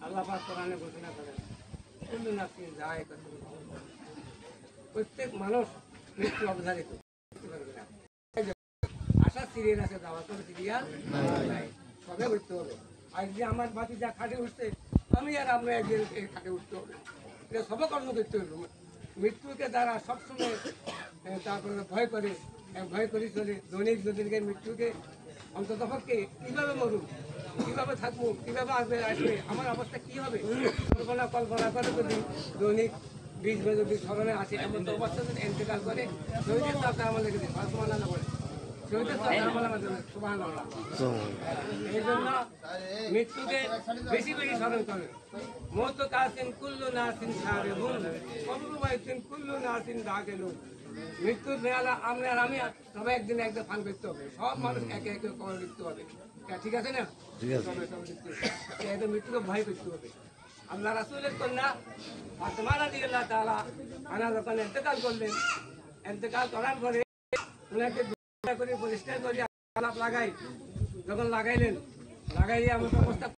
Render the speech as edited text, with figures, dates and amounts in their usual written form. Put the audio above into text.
আল্লাহ পাক কোরআনে ঘোষণা করেন কুল্লু নাফসিন যায়কাতুল মাউত, প্রত্যেক মানুষ মৃত্যু অবধারিত। আশা সিরিয়াল আছে, দাওয়া করে সিরিয়াল নাই, সবে উঠতে হবে। আর যে আমার বাতি যা খাটে উঠছে, আমি আর আমরা একদিন এই খাটে উঠতে হবে, এটা সবে কর্ম করতে হবে। মৃত্যুকে তারা সবসময় তারপরে ভয় করে চলে। দৈনিক যদি মৃত্যুকে অন্ততপক্ষে কীভাবে মরুন, কীভাবে থাকবো, কীভাবে আসবে, আমার অবস্থা কী হবে, কল্পনা করে যদি দৈনিক 20 মিনিট যদি স্মরণে আসে, এমন তো অবস্থা যদি ইন্তেকাল করে, শহীদের সাথে আমাদের সুবহানাল্লাহ বলে, শহীদের সাথে সুবহানাল্লাহ। এই জন্য মৃত্যুকে বেশি বেশি স্মরণ করে। মৌত কাসিন কুল্লু নাসিন সারিবুন কবরু বাইতিন কুল্লু নাসিন দাখিলুন। মৃত্যুর বেলা আমি সবাই একদিন ফান করতে হবে, সব মানুষ একে একে কবর লিখতে হবে, ঠিক আছে না? মৃত্যুকে ভয় করতে হবে। আল্লাহ রাসূলের কন্যা ফাতেমা রাদিয়াল্লাহু তাআলা আনহা যখন ইন্তেকাল করলেন, ইন্তেকাল করার পরে ওনাকে করে পরিষ্কার করে আলাপ যখন লাগাইলেন, লাগাইয়ে আমার অবস্থা